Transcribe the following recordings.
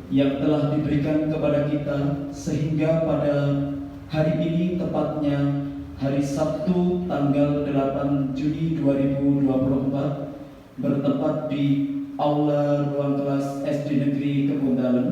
yang telah diberikan kepada kita sehingga pada hari ini, tepatnya hari Sabtu tanggal 8 Juni 2024, bertempat di Aula Ruang Kelas SD Negeri Kebun Dalem,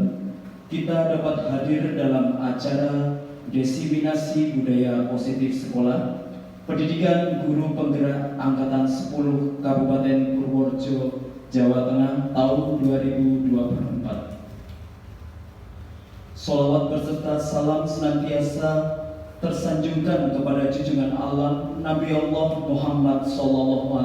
kita dapat hadir dalam acara Diseminasi Budaya Positif Sekolah Pendidikan Guru Penggerak Angkatan 10 Kabupaten Purworejo, Jawa Tengah tahun 2024. Sholawat berserta salam senantiasa tersanjungkan kepada junjungan Allah Nabi Allah Muhammad SAW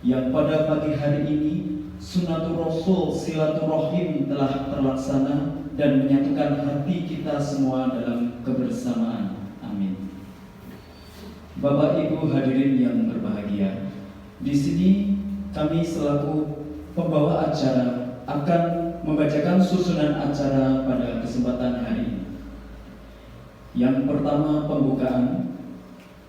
yang pada pagi hari ini Sunnatul Rasul silaturahim telah terlaksana dan menyatukan hati kita semua dalam kebersamaan. Amin. Bapak Ibu hadirin yang berbahagia, di sini kami selaku pembawa acara akan membacakan susunan acara pada kesempatan hari ini. Yang pertama pembukaan,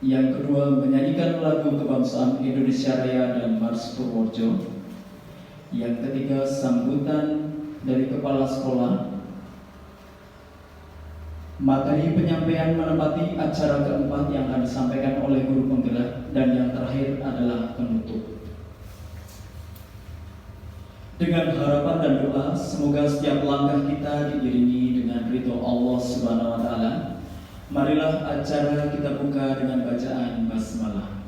yang kedua menyanyikan lagu kebangsaan Indonesia Raya dan Mars Purworejo, yang ketiga sambutan dari kepala sekolah, materi penyampaian menempati acara keempat yang akan disampaikan oleh guru penggerak, dan yang terakhir adalah penutup. Dengan harapan dan doa, semoga setiap langkah kita diiringi dengan ridho Allah Subhanahu wa Ta'ala. Marilah acara kita buka dengan bacaan basmalah.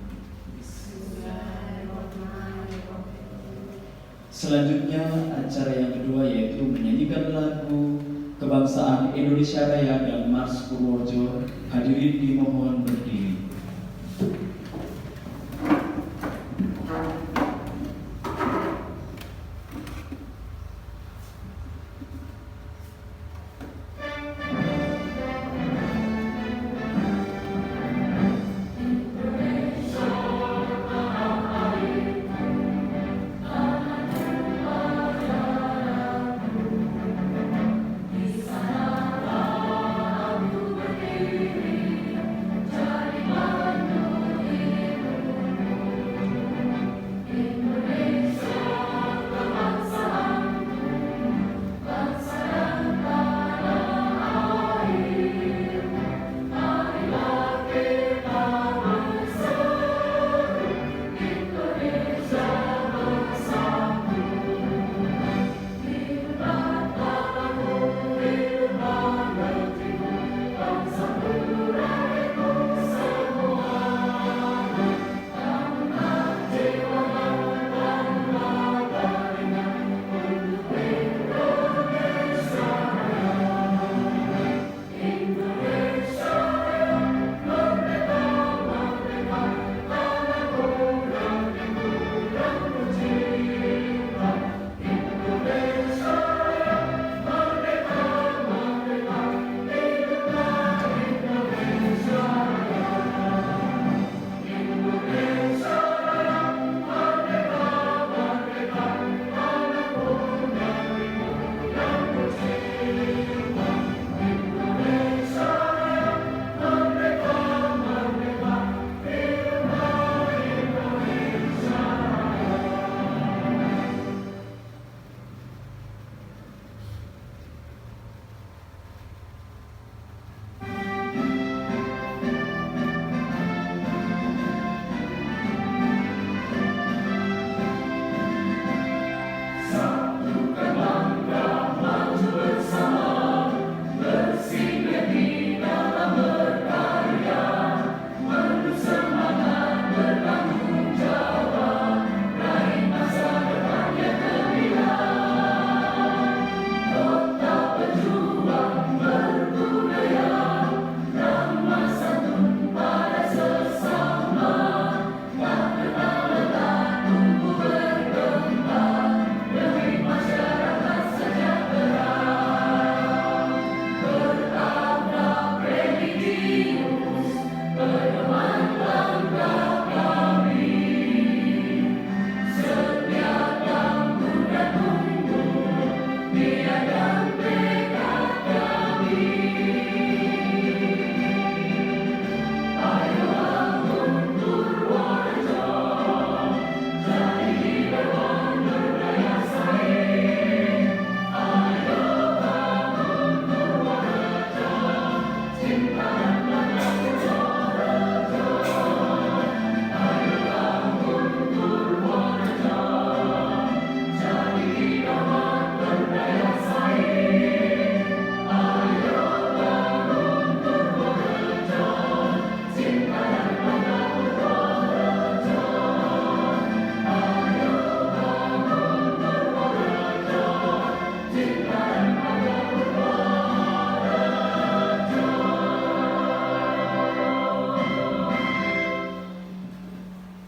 Selanjutnya acara yang kedua yaitu menyanyikan lagu kebangsaan Indonesia Raya dan Mars Purworejo. Hadirin dimohon berdiri. Di sana aku berdiri, jadi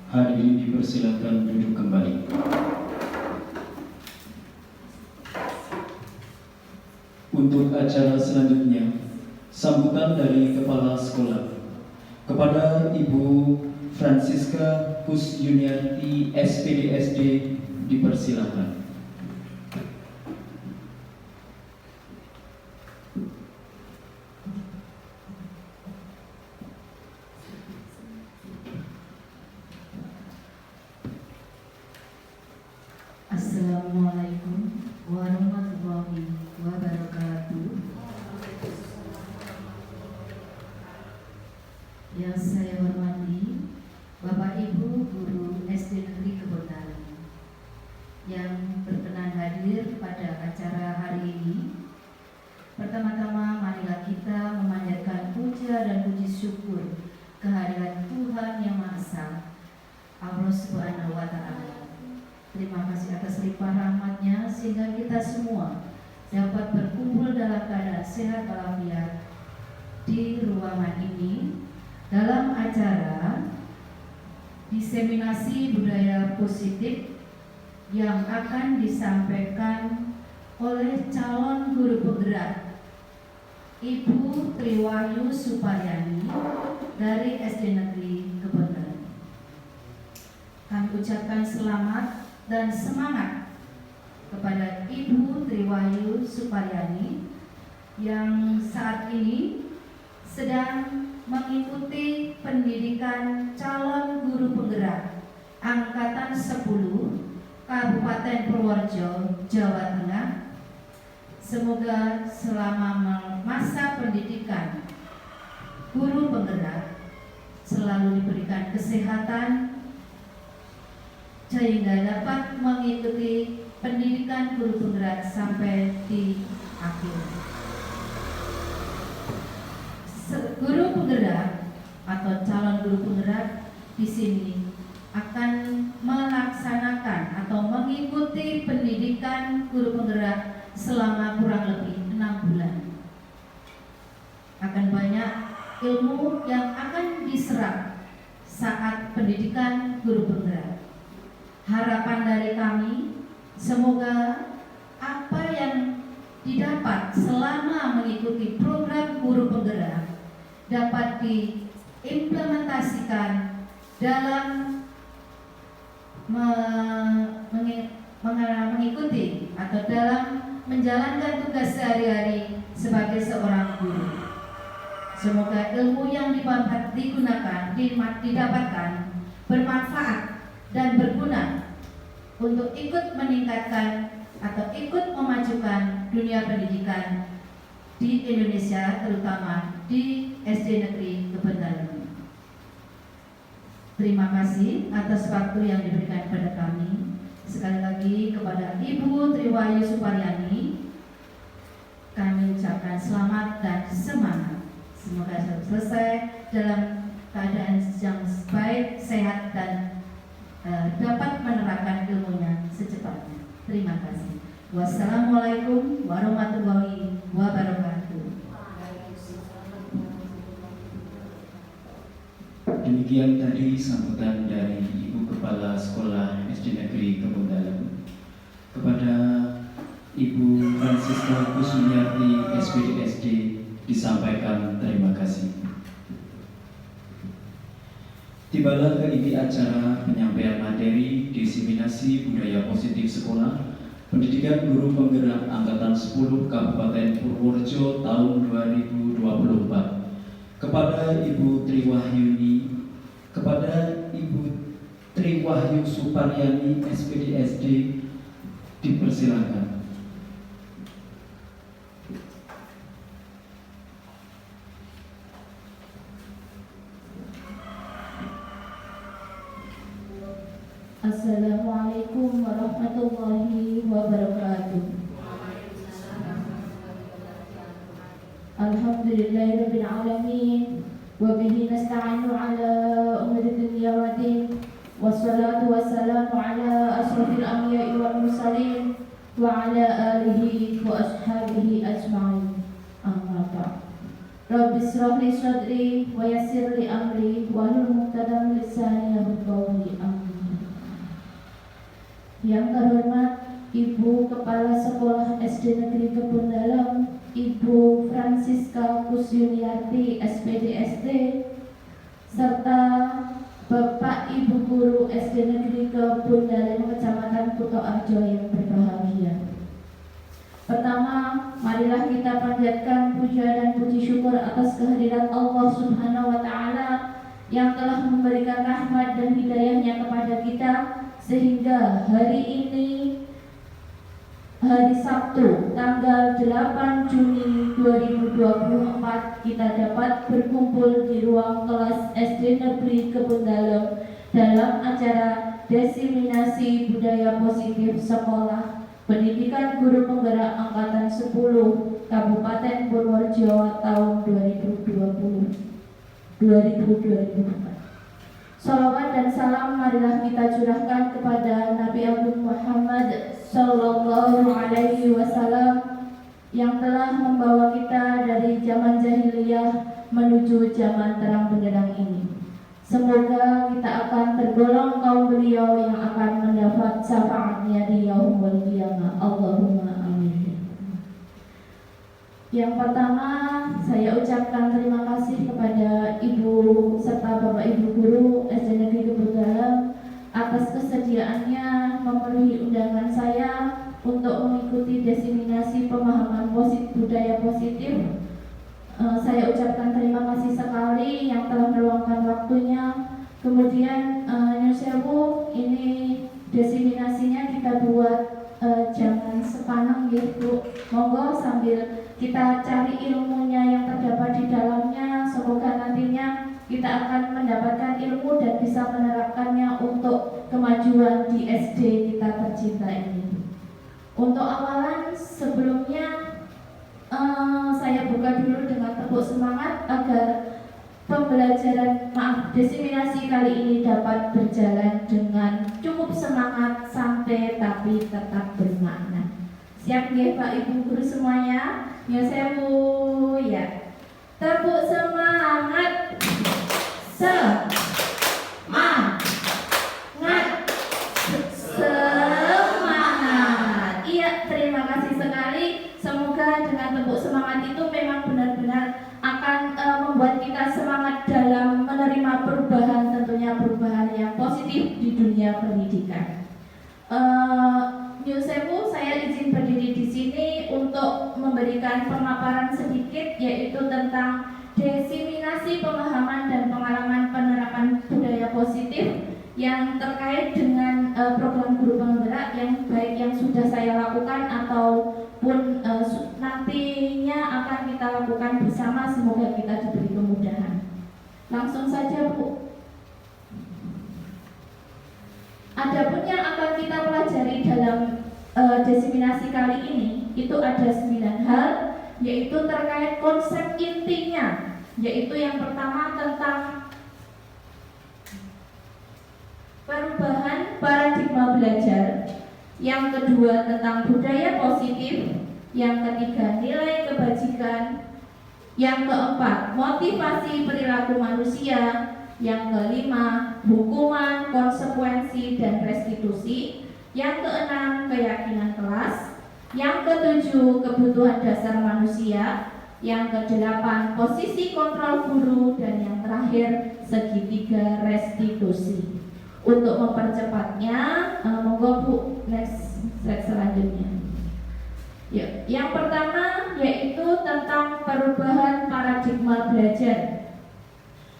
Hadirin dipersilakan duduk kembali. Untuk acara selanjutnya, sambutan dari Kepala Sekolah kepada Ibu Francisca Kusyuniarti SPDSD dipersilakan. Assalamualaikum warahmatullahi wabarakatuh. Yang saya hormati Bapak Ibu Guru SD Negeri Kebondalan yang berkenan hadir pada acara hari ini. Pertama-tama marilah kita memanjatkan puja dan puji syukur kehadirat Tuhan Yang Maha Esa, Allah Subhanahu wa Ta'ala. Terima kasih atas limpah rahmat-Nya sehingga kita semua dapat berkumpul dalam keadaan sehat walafiat di ruangan ini dalam acara diseminasi budaya positif yang akan disampaikan oleh calon guru penggerak Ibu Triwahyu Suparyani dari SD Negeri Kebondalan. Kami ucapkan selamat dan semangat kepada Ibu Triwahyu Suparyani yang saat ini sedang mengikuti pendidikan calon guru penggerak Angkatan 10 Kabupaten Purworejo, Jawa Tengah. Semoga selama masa pendidikan guru penggerak selalu diberikan kesehatan sehingga dapat mengikuti pendidikan guru penggerak sampai di akhir. Guru penggerak atau calon guru penggerak di sini akan melaksanakan atau mengikuti pendidikan guru penggerak selama kurang lebih 6 bulan. Akan banyak ilmu yang akan diserap saat pendidikan guru penggerak. Harapan dari kami, semoga apa yang didapat selama mengikuti program guru penggerak dapat diimplementasikan dalam mengikuti atau dalam menjalankan tugas sehari-hari sebagai seorang guru. Semoga ilmu yang didapatkan bermanfaat dan berguna untuk ikut meningkatkan atau ikut memajukan dunia pendidikan di Indonesia, terutama di SD Negeri Kebondalan. Terima kasih atas waktu yang diberikan kepada kami. Sekali lagi kepada Ibu Triwahyu Suparyani kami ucapkan selamat dan semangat. Semoga selesai dalam keadaan yang baik, sehat, dan dapat menerapkan ilmunya secepatnya. Terima kasih. Wassalamualaikum warahmatullahi wabarakatuh. Demikian tadi sambutan dari Ibu Kepala Sekolah SD Negeri Kebondalan kepada Ibu Francisca Kusyuniarti SPDSD disampaikan terima kasih. Tibalah ke inti acara penyampaian materi diseminasi budaya positif sekolah pendidikan guru penggerak Angkatan 10 Kabupaten Purworejo tahun 2024 kepada Ibu Triwahyu Suparyani SPDSD dipersilakan. Assalamualaikum warahmatullahi wabarakatuh. Alhamdulillahirabbil alamin wa bihi nasta'inu ala umuri dunya waddin wassalatu wassalamu ala asrofil anbiya'i wal mursalin wa ala alihi wa ashabihi ajma'in. Amma ba'd. Rabbi shrah li sadri wa yassir li amri wahlul 'uqdatam min lisani yafqahu qawli. Amin. Yang terhormat Ibu Kepala Sekolah SD Negeri Kebun Dalam, Ibu Francisca Kusyuniarti SPDST, serta Bapak Ibu Guru SD Negeri Kebun Dalam Kecamatan Kutoarjo yang berbahagia. Pertama, marilah kita panjatkan puja dan puji syukur atas kehadirat Allah Subhanahu wa Ta'ala yang telah memberikan rahmat dan hidayahnya kepada kita, sehingga hari ini, hari Sabtu, tanggal 8 Juni 2024, kita dapat berkumpul di ruang kelas SD Negeri Kebun dalam acara Desiminasi Budaya Positif Sekolah Pendidikan Guru Penggerak Angkatan 10 Kabupaten Purworejo tahun 2024. Salawat dan salam marilah kita curahkan kepada Nabi Agung Muhammad Sallallahu Alaihi Wasallam yang telah membawa kita dari zaman jahiliyah menuju zaman terang benderang ini. Semoga kita akan tergolong kaum beliau yang akan mendapat syafaatnya di yaumul qiyamah. Allahumma amin. Yang pertama, saya ucapkan terima kasih kepada Ibu serta Bapak Ibu Guru SD Negeri Kebun Dalam atas kesediaannya memenuhi undangan saya untuk mengikuti desiminasi pemahaman budaya positif. Saya ucapkan terima kasih sekali yang telah meluangkan waktunya. Kemudian Nyun Sewu, ini desiminasinya kita buat jangan sepaneng gitu. Monggo sambil kita cari ilmunya yang terdapat di dalamnya. Semoga nantinya kita akan mendapatkan ilmu dan bisa menerapkannya untuk kemajuan di SD kita tercinta ini. Untuk awalan sebelumnya saya buka dulu dengan tepuk semangat agar pembelajaran desiminasi kali ini dapat berjalan dengan cukup semangat, santai tapi tetap bermakna. Siap nggih Pak Ibu Guru semuanya? Ya sewu ya. Tepuk semangat. Semangat. Semangat. Iya, terima kasih sekali. Semoga dengan tepuk semangat itu memang benar-benar akan membuat kita semangat dalam menerima perubahan, tentunya perubahan yang positif di dunia pendidikan. Nyun Sewu, saya izin berdiri di sini untuk memberikan pemaparan sedikit, yaitu tentang desiminasi pemahaman dan pengalaman penerapan budaya positif yang terkait dengan program guru penggerak yang baik yang sudah saya lakukan ataupun nantinya akan kita lakukan bersama. Semoga kita diberi kemudahan. Langsung saja Bu. Adapun yang akan kita pelajari dalam desiminasi kali ini itu ada 9 hal, yaitu terkait konsep intinya, yaitu yang pertama tentang perubahan paradigma belajar, yang kedua tentang budaya positif, yang ketiga nilai kebajikan, yang keempat motivasi perilaku manusia, yang kelima hukuman, konsekuensi, dan restitusi, yang keenam keyakinan kelas, yang ketujuh kebutuhan dasar manusia, yang kedelapan posisi kontrol guru, dan yang terakhir segitiga restitusi. Untuk mempercepatnya, monggo Bu, next slide selanjutnya. Ya, yang pertama yaitu tentang perubahan paradigma belajar.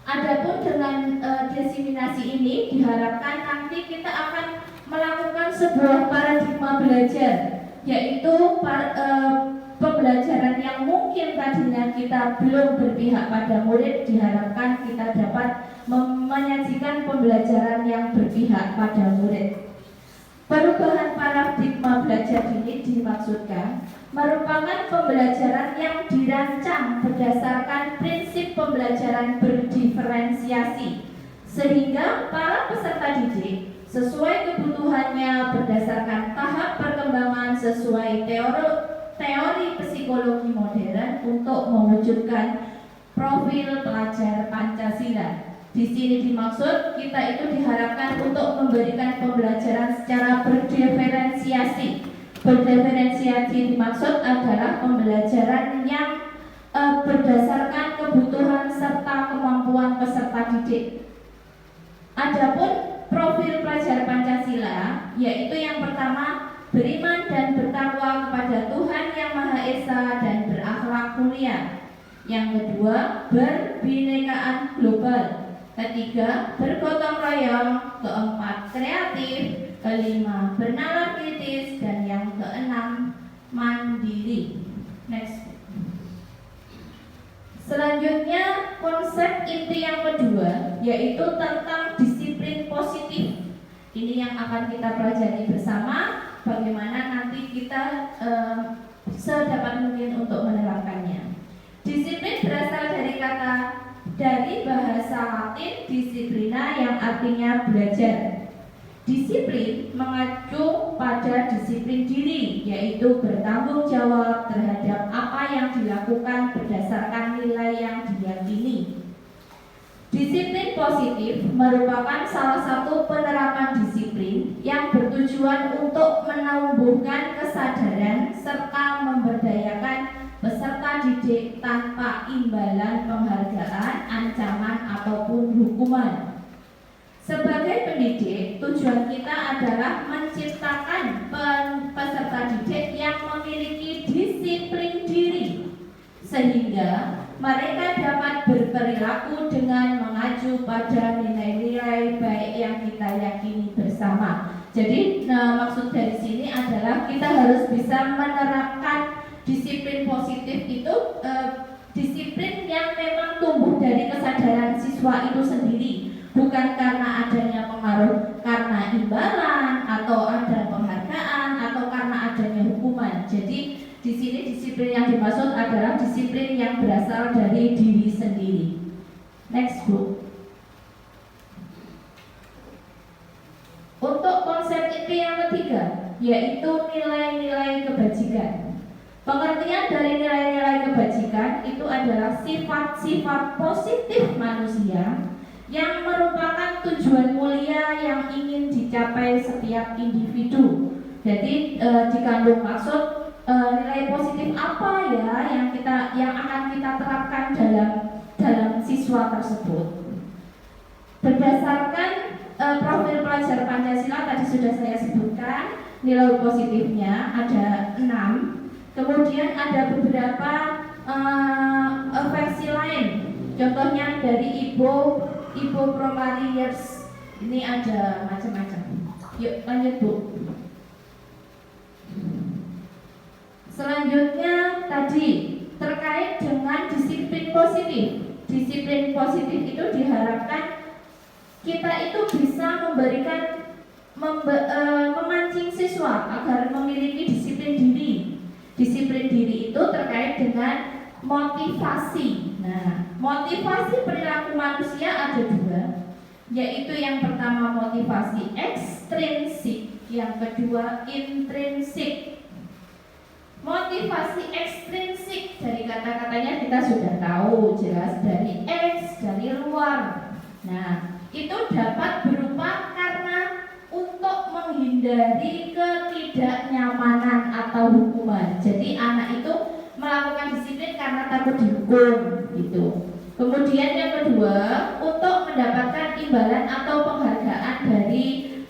Adapun dengan desiminasi ini diharapkan nanti kita akan melakukan sebuah paradigma belajar, yaitu pembelajaran yang mungkin tadinya kita belum berpihak pada murid, diharapkan kita dapat menyajikan pembelajaran yang berpihak pada murid. Perubahan paradigma belajar dini dimaksudkan merupakan pembelajaran yang dirancang berdasarkan prinsip pembelajaran berdiferensiasi, sehingga para peserta didik sesuai kebutuhannya berdasarkan tahap perkembangan sesuai teori psikologi modern untuk mewujudkan profil pelajar Pancasila. Di sini dimaksud kita itu diharapkan untuk memberikan pembelajaran secara berdiferensiasi. Berdiferensiasi dimaksud adalah pembelajaran yang berdasarkan kebutuhan serta kemampuan peserta didik. Adapun profil pelajar Pancasila, yaitu yang pertama beriman dan bertakwa kepada Tuhan Yang Maha Esa dan berakhlak mulia. Yang kedua, berbinekaan global. Ketiga, bergotong royong. Keempat, kreatif. Kelima, bernalar kritis. Dan yang keenam, mandiri. Next. Selanjutnya, konsep inti yang kedua, yaitu tentang disiplin positif. Ini yang akan kita pelajari bersama, bagaimana nanti kita sedapat mungkin untuk menerapkannya. Disiplin berasal dari bahasa Latin disiplina yang artinya belajar. Disiplin mengacu pada disiplin diri, yaitu bertanggung jawab terhadap apa yang dilakukan berdasarkan nilai yang diyakini. Disiplin positif merupakan salah satu penerapan disiplin yang bertujuan untuk menumbuhkan kesadaran serta memberdayakan peserta didik tanpa imbalan penghargaan, ancaman, ataupun hukuman. Sebagai pendidik, tujuan kita adalah menciptakan peserta didik yang memiliki disiplin diri, sehingga mereka dapat berperilaku dengan mengacu pada nilai-nilai baik yang kita yakini bersama. Jadi maksud dari sini adalah kita harus bisa menerapkan disiplin positif itu, disiplin yang memang tumbuh dari kesadaran siswa itu sendiri, bukan karena adanya pengaruh karena imbalan atau ada penghargaan atau karena adanya hukuman. Jadi di sini disiplin yang dimaksud adalah disiplin yang berasal dari diri sendiri. Next book. Untuk konsep inti yang ketiga, yaitu nilai-nilai kebajikan. Pengertian dari nilai-nilai kebajikan itu adalah sifat-sifat positif manusia yang merupakan tujuan mulia yang ingin dicapai setiap individu. Jadi dikandung maksud nilai positif apa ya yang akan kita terapkan dalam siswa tersebut. Berdasarkan profil pelajar Pancasila tadi sudah saya sebutkan, nilai positifnya ada 6. Kemudian ada beberapa versi lain. Contohnya dari Ibu Promariers, ini ada macam-macam. Yuk lanjut Bu. Selanjutnya tadi terkait dengan disiplin positif. Disiplin positif itu diharapkan kita itu bisa memancing siswa agar memiliki disiplin diri. Disiplin diri itu terkait dengan motivasi. Nah, motivasi perilaku manusia ada 2, yaitu yang pertama motivasi ekstrinsik, yang kedua intrinsik. Motivasi ekstrinsik dari kata-katanya kita sudah tahu, jelas dari X, dari luar. Nah, itu dapat berupa karena untuk menghindari ketidaknyamanan atau hukuman. Jadi anak itu melakukan disiplin karena takut dihukum gitu. Kemudian yang kedua, untuk mendapatkan imbalan atau penghargaan dari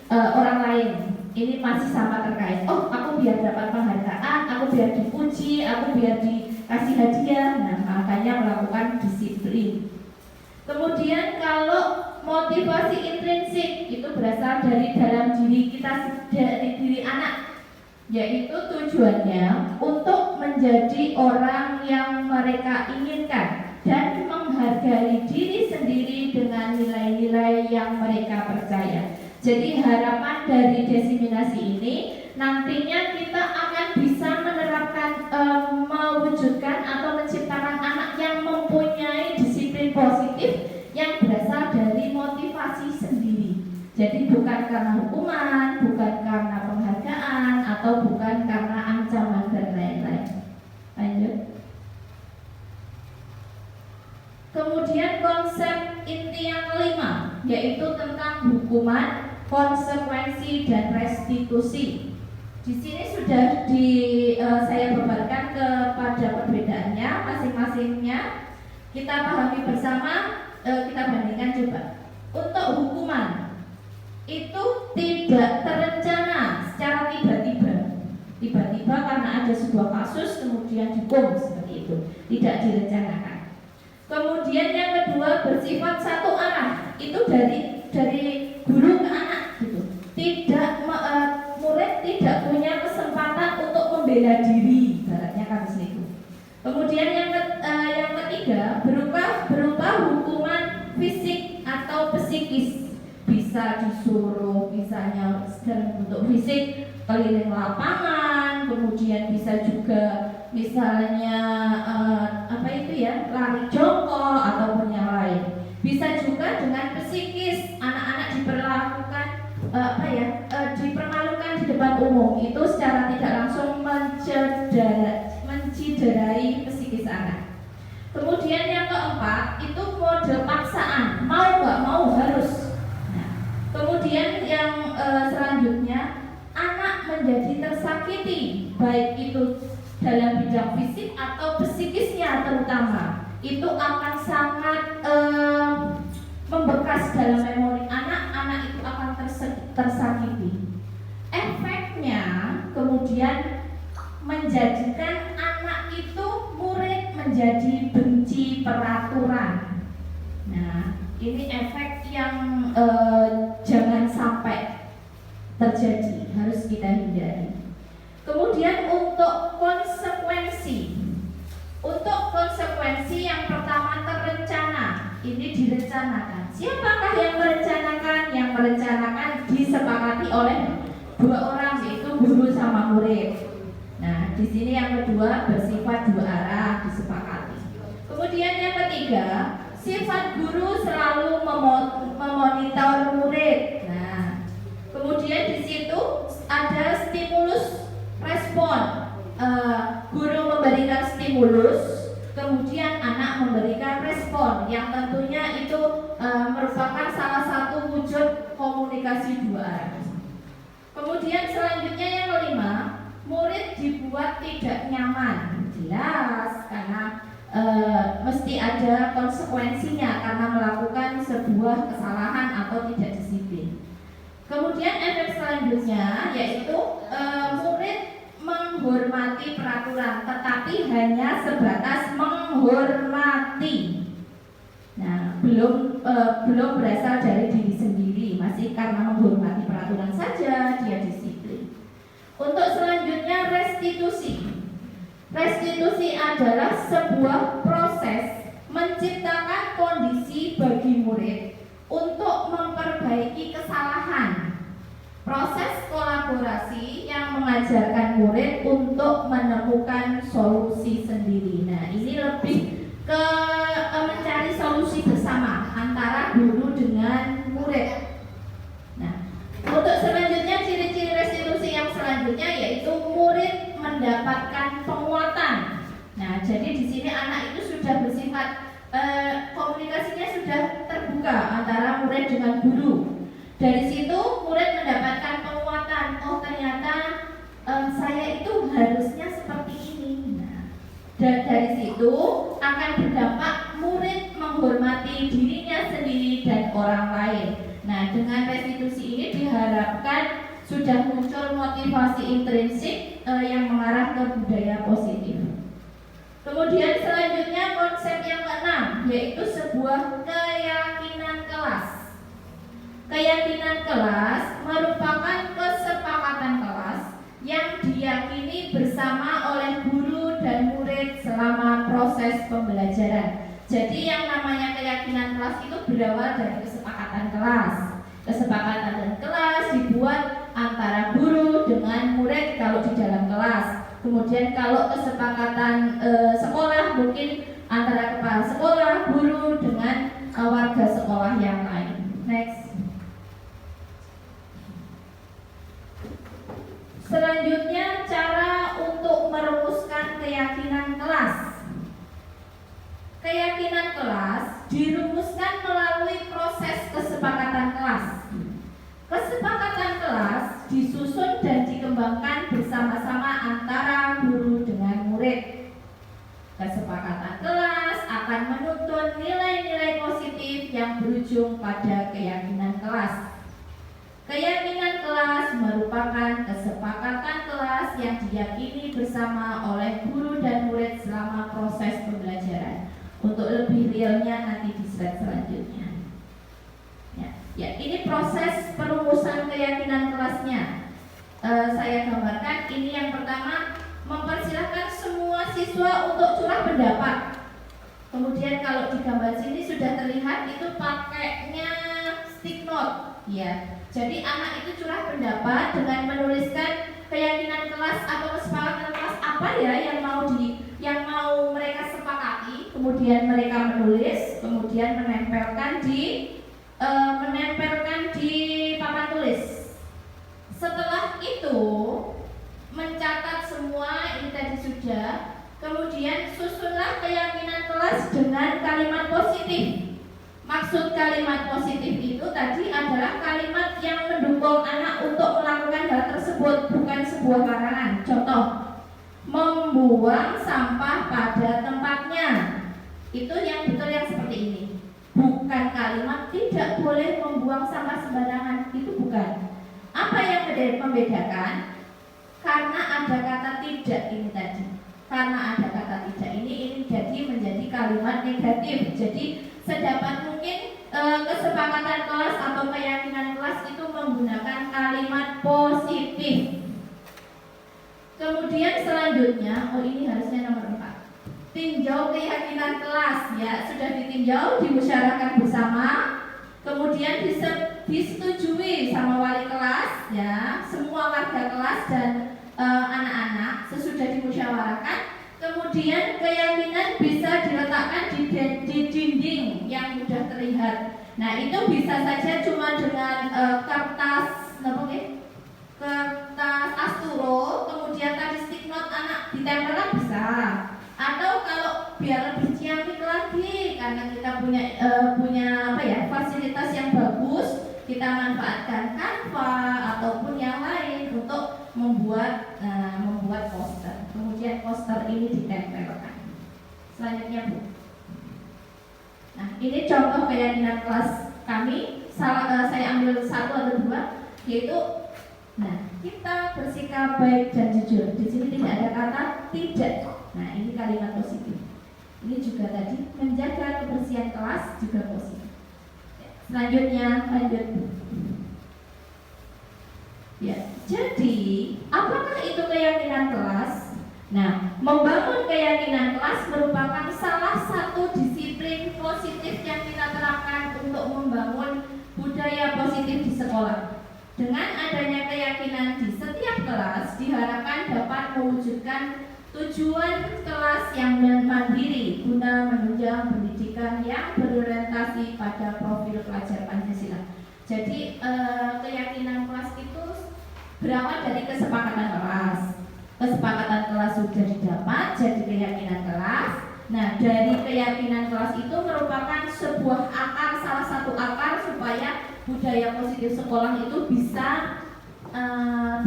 orang lain. Ini masih sama terkait. Oh, aku biar dapat penghargaan, aku biar dipuji, aku biar dikasih hadiah. Nah, makanya melakukan disiplin. Kemudian kalau motivasi intrinsik itu berasal dari dalam diri kita, dari diri anak. yaitu tujuannya untuk menjadi orang yang mereka inginkan dan menghargai diri sendiri dengan nilai-nilai yang mereka percaya. Jadi harapan dari diseminasi ini nantinya kita akan bisa menerapkan, mewujudkan atau menciptakan anak yang mempunyai disiplin positif yang berasal dari motivasi sendiri. Jadi bukan karena hukuman, bukan karena penghargaan, atau bukan karena ancaman dan lain-lain. Lanjut. Kemudian konsep inti yang kelima, yaitu tentang hukuman, konsekuensi, dan restitusi. Di sini sudah saya beberkan kepada perbedaannya masing-masingnya. Kita pahami bersama, kita bandingkan coba. Untuk hukuman itu tidak terencana secara tiba-tiba karena ada sebuah kasus kemudian dihukum seperti itu, tidak direncanakan. Kemudian yang kedua bersifat satu arah, itu dari guru ke anak gitu. Murid tidak punya kesempatan untuk membela diri, ibaratnya kan itu. Kemudian yang ketiga berupa hukuman fisik atau psikis. Bisa disuruh misalnya dalam bentuk fisik keliling lapangan, kemudian bisa juga misalnya lari jongkok ataupun yang lain. Bisa juga dengan psikis, anak-anak diperlakukan dipermalukan di depan umum, itu secara tidak langsung menciderai psikis anak. Kemudian yang keempat itu mode paksaan, mau nggak mau harus. Kemudian yang selanjutnya anak menjadi tersakiti, baik itu dalam bidang fisik atau psikisnya terutama, itu akan sangat membekas dalam memori anak itu akan tersakiti. Efeknya kemudian menjadikan anak itu murid menjadi benci peraturan. Nah, ini efek yang jangan sampai terjadi, harus kita hindari. Kemudian untuk konsekuensi yang pertama terencana, ini direncanakan. Siapakah yang merencanakan? Yang merencanakan disepakati oleh dua orang, yaitu guru sama murid. Nah, di sini yang kedua bersifat dua arah, disepakati. Kemudian yang ketiga, sifat guru selalu memonitor murid. Nah, kemudian di situ ada stimulus respon. Guru memberikan stimulus, kemudian anak memberikan respon, yang tentunya itu merupakan salah satu wujud komunikasi dua arah. Kemudian selanjutnya yang kelima, murid dibuat tidak nyaman. Jelas, karena mesti ada konsekuensinya karena melakukan sebuah kesalahan atau tidak disiplin. Kemudian efek selanjutnya yaitu murid menghormati peraturan, tetapi hanya sebatas menghormati. Nah, belum berasal dari diri sendiri, masih karena menghormati peraturan saja dia disiplin. Untuk selanjutnya restitusi. Restitusi adalah sebuah proses menciptakan kondisi bagi murid untuk memperbaiki kesalahan. Proses kolaborasi yang mengajarkan murid untuk menemukan solusi sendiri. Nah, ini lebih ke mencari solusi bersama antara guru dengan murid. Nah, untuk selanjutnya ciri-ciri restitusi yang selanjutnya yaitu murid mendapatkan penguatan. Nah, jadi di sini anak itu sudah bersifat komunikasinya sudah terbuka antara murid dengan guru. Dari situ murid mendapatkan penguatan. Oh, ternyata saya itu harusnya seperti ini. Nah, dan dari situ akan berdampak murid menghormati dirinya sendiri dan orang lain. Nah, dengan restitusi ini diharapkan sudah muncul motivasi intrinsik yang mengarah ke budaya positif. Kemudian selanjutnya konsep yang keenam yaitu sebuah keyakinan kelas. Keyakinan kelas merupakan kesepakatan kelas yang dia pembelajaran. Jadi yang namanya keyakinan kelas itu berawal dari kesepakatan kelas. Kesepakatan dan kelas dibuat antara guru dengan murid kalau di dalam kelas. Kemudian kalau kesepakatan sekolah mungkin antara kepala sekolah, guru dengan warga sekolah yang lain. Next. Selanjutnya cara untuk merumuskan keyakinan kelas. Keyakinan kelas dirumuskan melalui proses kesepakatan kelas. Kesepakatan kelas disusun dan dikembangkan bersama-sama antara guru dengan murid. Kesepakatan kelas akan menuntun nilai-nilai positif yang berujung pada keyakinan kelas. Keyakinan kelas merupakan kesepakatan kelas yang diyakini bersama oleh guru dan murid selama proses pembelajaran. Untuk lebih realnya nanti di slide selanjutnya. Ya, ini proses perumusan keyakinan kelasnya. Saya gambarkan ini yang pertama, mempersilahkan semua siswa untuk curah pendapat. Kemudian kalau di gambar sini sudah terlihat itu pakainya stick note, ya. Jadi anak itu curah pendapat dengan menuliskan keyakinan kelas atau kesepakatan kelas apa ya yang mau mereka sepakati. Kemudian mereka menulis, kemudian menempelkan di papan tulis. Setelah itu mencatat semua ini tadi sudah. Kemudian susunlah keyakinan kelas dengan kalimat positif. Maksud kalimat positif itu tadi adalah kalimat yang mendukung anak untuk melakukan hal tersebut, bukan sebuah larangan. Contoh, membuang sampah pada tempatnya. Itu yang betul yang seperti ini. Bukan kalimat tidak boleh membuang sampah sembarangan. Itu bukan. Apa yang membedakan? Karena ada kata tidak ini tadi. Karena ada kata tidak ini jadi menjadi kalimat negatif. Jadi sedapat mungkin kesepakatan kelas atau keyakinan kelas itu menggunakan kalimat positif. Kemudian selanjutnya, ini harusnya nomor 4. Tinjau keyakinan kelas, ya sudah ditinjau, dimusyawarahkan bersama, kemudian disetujui sama wali kelas, ya semua warga kelas dan anak-anak sesudah dimusyawarahkan. Kemudian keyakinan bisa diletakkan di dinding yang mudah terlihat. Nah itu bisa saja cuma dengan kertas asturo, kemudian tadi stick note anak ditempelkan bisa. Atau kalau biar lebih ciamik lagi, karena kita punya fasilitas yang bagus, kita manfaatkan Canva ataupun yang lain untuk membuat poster. Kemudian poster ini ditempelkan. Selanjutnya Bu. Nah ini contoh keyakinan kelas kami. Saya ambil 1 atau 2, yaitu kita bersikap baik dan jujur. Di sini tidak ada kata tidak. Nah ini kalimat positif. Ini juga tadi menjaga kebersihan kelas juga positif. Selanjutnya lanjut. Ya, jadi apakah itu keyakinan kelas? Nah, membangun keyakinan kelas merupakan salah satu disiplin positif yang kita terapkan untuk membangun budaya positif di sekolah. Dengan adanya keyakinan di setiap kelas, diharapkan dapat mewujudkan tujuan kelas yang mandiri guna menunjang pendidikan yang berorientasi pada profil pelajar Pancasila. Jadi keyakinan kelas itu berawal dari kesepakatan kelas. Kesepakatan kelas sudah didapat, jadi keyakinan kelas. Nah, dari keyakinan kelas itu merupakan sebuah akar, salah satu akar supaya budaya positif sekolah itu bisa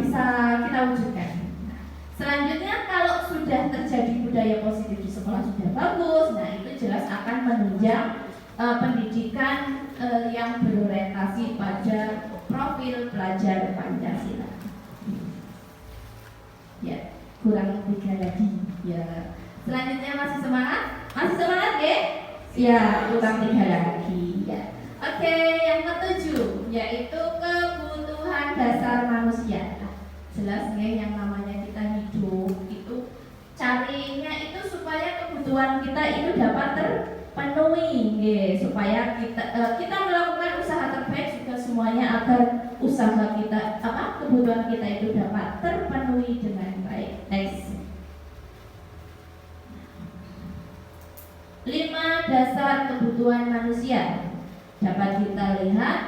kita wujudkan. Nah, selanjutnya kalau sudah terjadi budaya positif di sekolah sudah bagus, nah itu jelas akan menunjang pendidikan yang berorientasi pada profil pelajar Pancasila. Ya, kurang 3 lagi. Ya. Selanjutnya masih semangat? Masih semangat ya? Ya, kurang 3 lagi. Ya. Oke, yang ke-7 yaitu kebutuhan dasar manusia. Jelas ya, yang namanya kita hidup itu carinya itu supaya kebutuhan kita itu dapat kita melakukan usaha terbaik juga semuanya agar usaha kita kebutuhan kita itu dapat terpenuhi dengan baik. Next. 5 dasar kebutuhan manusia. Dapat kita lihat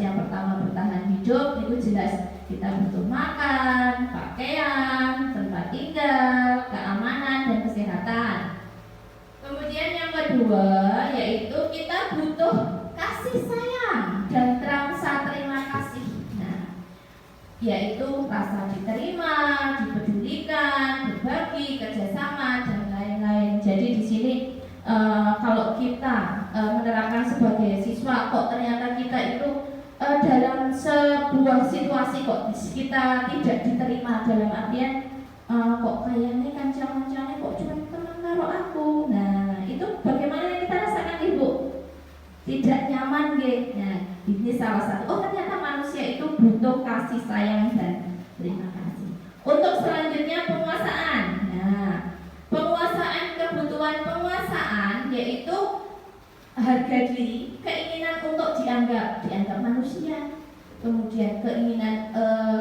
yang pertama bertahan hidup itu jelas kita butuh makan, pakaian, tempat tinggal, keamanan dan kesehatan. Kemudian yang kedua yaitu kita butuh kasih sayang dan rasa terima kasih. Nah, yaitu rasa diterima, dipedulikan, berbagi, kerjasama dan lain-lain. Jadi di sini kalau kita menerapkan sebagai siswa kok ternyata kita itu dalam sebuah situasi kok kita tidak diterima, dalam artian kok kayaknya kancang-kancangnya kok cuma teman karo aku. Nah, itu bagaimana yang kita rasakan Ibu? Tidak nyaman gitu. Nah, ini salah satu. Oh, ternyata manusia itu butuh kasih sayang dan terima kasih. Untuk selanjutnya penguasaan. Nah, penguasaan, kebutuhan penguasaan yaitu harga diri, keinginan untuk dianggap manusia, kemudian keinginan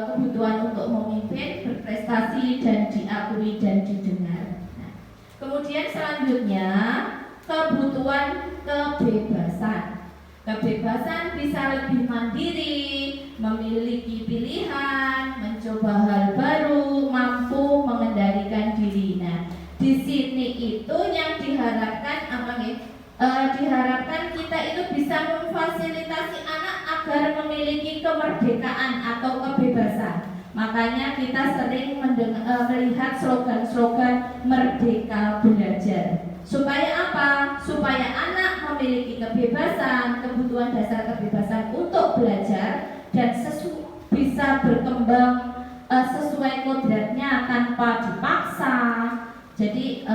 kebutuhan untuk memimpin, berprestasi dan diakui dan didengar. Nah, kemudian selanjutnya kebutuhan kebebasan. Kebebasan bisa lebih mandiri, memiliki pilihan, mencoba hal baru, mampu mengendalikan diri. Nah, di sini itu yang diharapkan diharapkan kita itu bisa memfasilitasi anak agar memiliki kemerdekaan atau kebebasan. Makanya kita sering melihat slogan-slogan merdeka belajar. Supaya apa? Supaya anak memiliki kebebasan, kebutuhan dasar kebebasan untuk belajar dan bisa berkembang sesuai kodratnya tanpa dipaksa. Jadi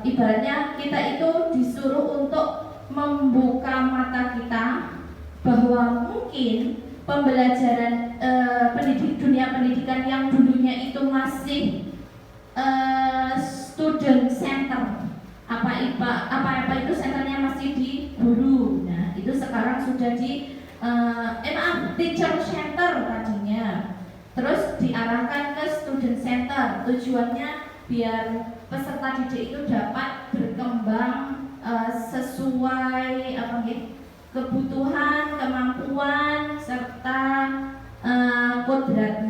ibaratnya kita itu disuruh untuk membuka mata kita bahwa mungkin pembelajaran dunia pendidikan yang dulunya itu masih student center, apa itu senternya masih di guru. Nah, itu sekarang sudah di teacher center tadinya. Terus diarahkan ke student center. Tujuannya biar peserta didik itu dapat berkembang sesuai kebutuhan, kemampuan serta kodrat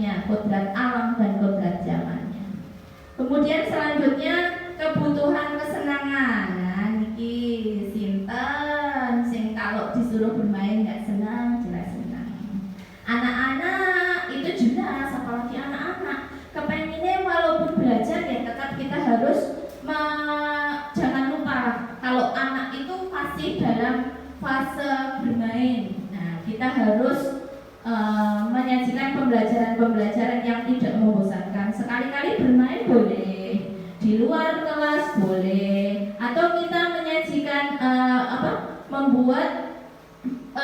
alam dan kodrat zamannya. Kemudian selanjutnya kebutuhan kesenangan. Nah, niki sinten sing kalau disuruh bermain nggak senang, jelas senang. Anak-anak itu jelas, apalagi anak-anak kepenginnya walaupun belajar ya tetap kita harus jangan lupa kalau anak itu masih dalam fase bermain. Nah, kita harus menyajikan pembelajaran yang tidak membosankan. Sekali-kali bermain boleh, di luar kelas boleh, atau kita menyajikan membuat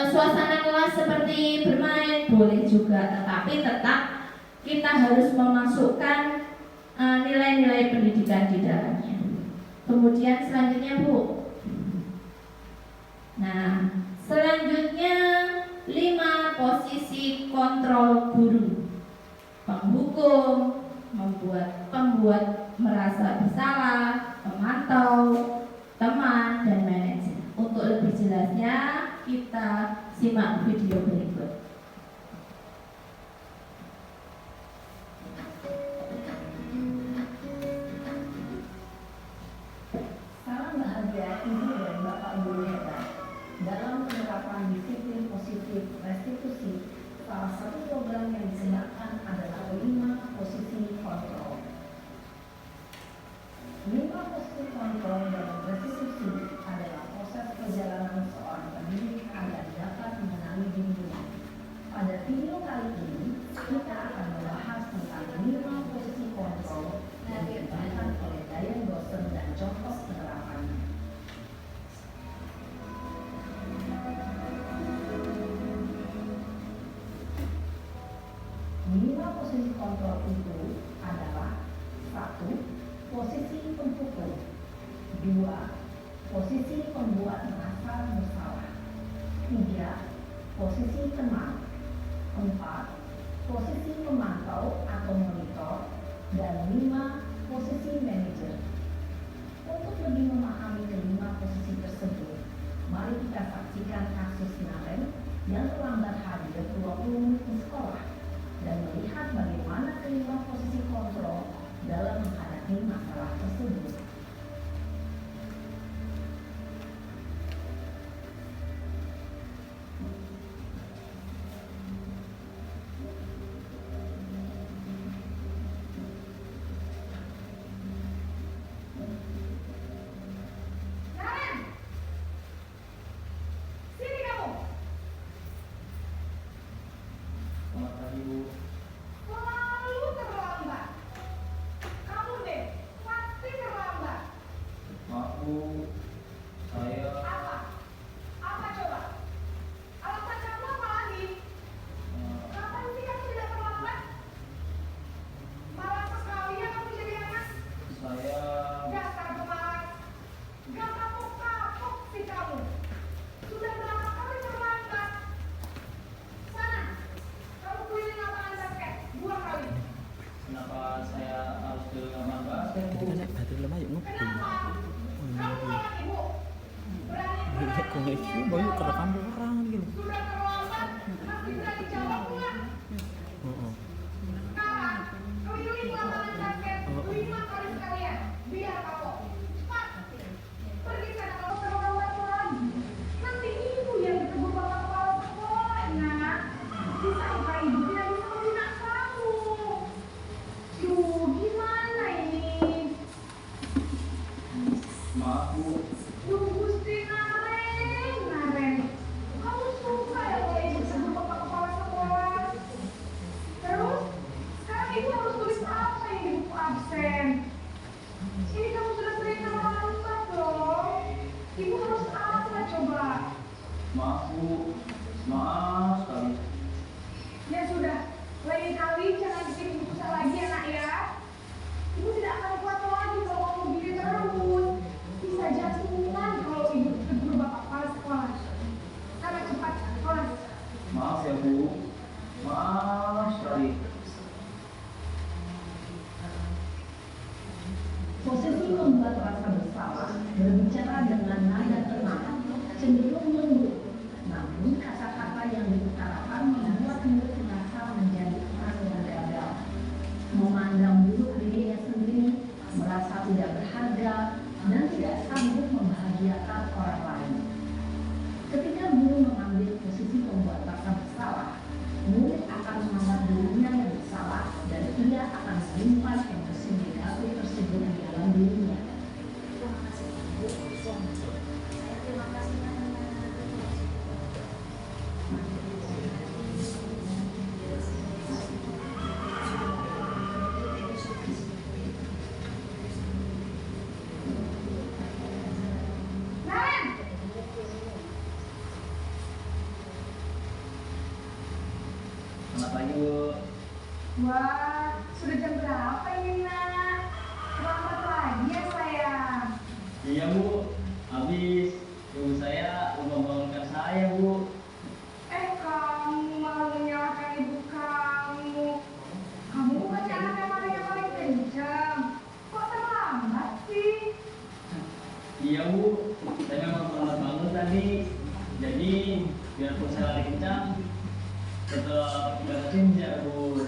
suasana kelas seperti bermain boleh juga, tetapi tetap kita harus memasukkan nilai-nilai pendidikan di dalamnya. Kemudian selanjutnya Bu. Nah, selanjutnya 5 posisi kontrol guru. Penghukum, pembuat merasa bersalah, pemantau, teman, dan manajer. Untuk lebih jelasnya kita simak video berikut. Salam bahagia Ibu dan Bapak Guru hebat. Dalam penerapan disiplin positif restitusi, salah satu program yang disematkan adalah 5 posisi kontrol. 5 posisi kontrol dalam restitusi adalah proses perjalanan seorang pendidik agar dapat mengenali dirinya. Pada video kali ini, kita akan membahas tentang 5 posisi kontrol yang diberikan oleh Dayan Dosen dan contoh penerapannya. Posisi kontrol itu adalah 1. Posisi pemukul, 2. Posisi pembuat merasa bersalah, 3. Posisi teman. 4. Posisi pemantau atau monitor. Dan 5. Posisi manajer. Untuk lebih memahami kelima posisi tersebut, mari kita saksikan kasus Naren yang terlambat hadir 20 menit di sekolah dan melihat bagaimana kelima posisi kontrol dalam menghadapi masalah tersebut. Selamat pagi, Bu. Selalu terlambat. Kamu deh, pasti terlambat. Maaf, Bu. Saya Apa? Apa coba? Alasan kamu apa lagi? Kapan sih kamu tidak terlambat? Malas sekali ya kamu jadi anak. saya Dasar pemalas. Gak kapok-kapok sih kamu. Sudah berapa kali terlambat? Sana, kamu keliling lapangan basket 2 kali. kenapa saya harus ke lapangan basket, Bu? Kenapa? Kamu salah ibu. Berani Kung itu bayu kerekam orang gitu. sudah terlambat, masih berani jawab nggak? Oo. Sekarang, keliling lapangan basket 5 kali sekalian, biar kapok. Cepat, pergi sana kalau terlambat lagi. Nanti ibu yang ditegur bapak kepala sekolah, nak. Disangka ibu tidak bisa membina kamu. Duh, gimana ini? Maaf, Bu. Duh, Gusti Naren. Kamu suka ya kalau ibu ditegur bapak kepala sekolah? Terus, sekarang ibu harus tulis apa yang di buku absen? Ini kamu sudah sering terlambat dong. Ibu harus apa coba? Maaf, Bu. Maaf sekali. Ya sudah, lain kali jangan bikin ibu susah lagi ya nak ya. Ibu tidak akan kuat lagi kalau kamu begini terus. Bisa jatuhan kalau ibu tegur bapak kepala sekolah. Sana cepat, kelas. Maaf ya, Bu. Maaf sekali. Posisi membuat rasa bersalah, berbicara dengan nada tenang, cenderung lembut. Namun kata-kata yang diutarakan membuat mulut merasa menjadi keras dan gagal. Memandang buruk dirinya sendiri, merasa tidak berharga, dan tidak sanggup membahagiakan orang lain. Ketika guru mengambil posisi pembuat rasa bersalah, murid akan menganggap dirinya yang bersalah dan ia akan menyimpan emosi negatif tersebut di dalam dirinya. Naren! Selamat pagi, Bu. Wah, sudah jam berapa ini nak? Terlambat lagi ya sayang. Iya, Bu. Habis ibu saya membangunkan saya, Bu. Kamu malah menyalahkan ibu kamu. Kamu bukannya anak yang paling kencang. Kok terlambat sih? Iya, Bu. Saya memang terlambat bangun tadi. Jadi biarpun saya lari kencang, tetap tidak senja, Bu.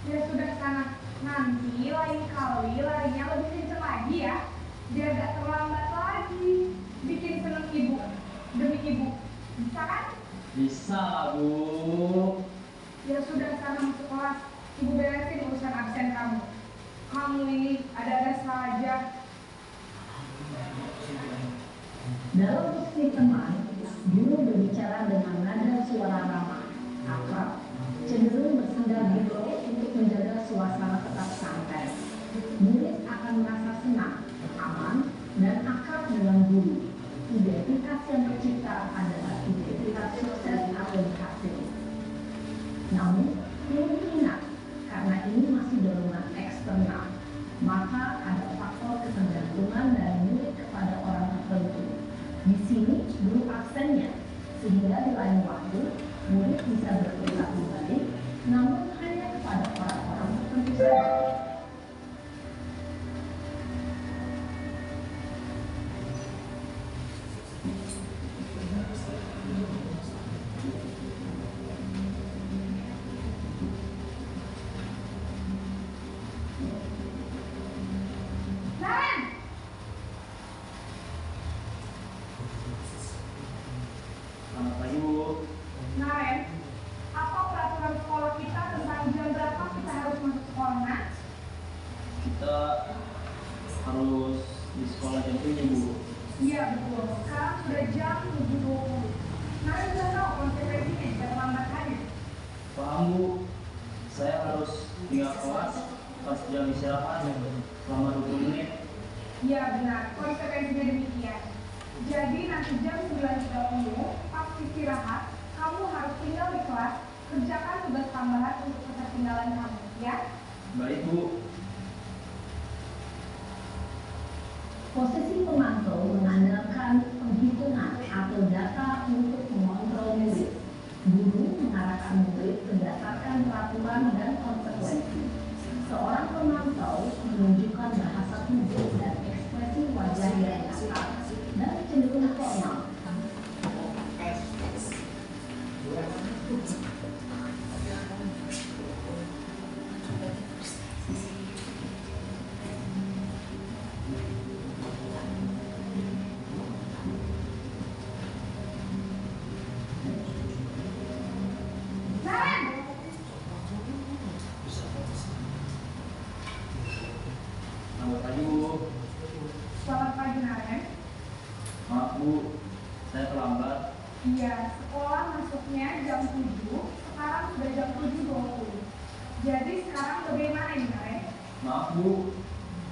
Ya sudah sana. Nanti lain kali larinya lebih kencang lagi ya. Biar gak terlambat lagi. Bikin seneng ibu. Demi ibu. Bisa kan? Bisa, Bu. Ya sudah sana masuk kelas. Ibu beresin urusan absen kamu. Kamu ini ada-ada saja. Dalam posisi teman, guru berbicara dengan nada suara ramah, akrab, cenderung bersenda gurau untuk menjaga suasana tetap santai. Murid akan merasa senang, aman, dan akrab dengan guru. Identitas yang tercipta adalah identitas sukses atau berhasil. Namun, perlu diingat, karena ini masih dorongan eksternal, maka ada faktor ketergantungan dari murid kepada orang tertentu. Di sini guru absennya, sehingga di lain waktu murid bisa berperilaku baik, namun hanya kepada orang-orang tertentu saja. Naren, Selamat pagi, Bu. Naren, apa peraturan sekolah kita tentang jam berapa kita harus masuk sekolah, Nak? Kita harus di sekolah jam 7, Bu. Iya betul, sekarang sudah jam 7.20. Naren sudah tahu konsekuensinya jika terlambat hadir. Paham, Bu. Saya harus tinggal kelas pas jam istirahat selama 20 menit. Iya benar, konsekuensinya demikian. Jadi nanti jam 9.30 pas istirahat, kamu harus tinggal di kelas, kerjakan tugas tambahan untuk ketertinggalan kamu, ya? Baik, Bu. Posisi pemantau mengandalkan penghitungan atau data untuk mengontrol murid. Guru mengarahkan murid berdasarkan peraturan dan konsekuensi. Seorang pemantau menunjukkan bahasa tubuh dan ekspresi wajah yang nyata dan cenderung formal. Naren! Selamat pagi, Bu. Selamat pagi, Naren. Maaf, Bu. Saya terlambat. Iya, sekolah masuknya jam 7, sekarang sudah jam 7.20. Jadi sekarang bagaimana ini, Naren? Maaf, Bu.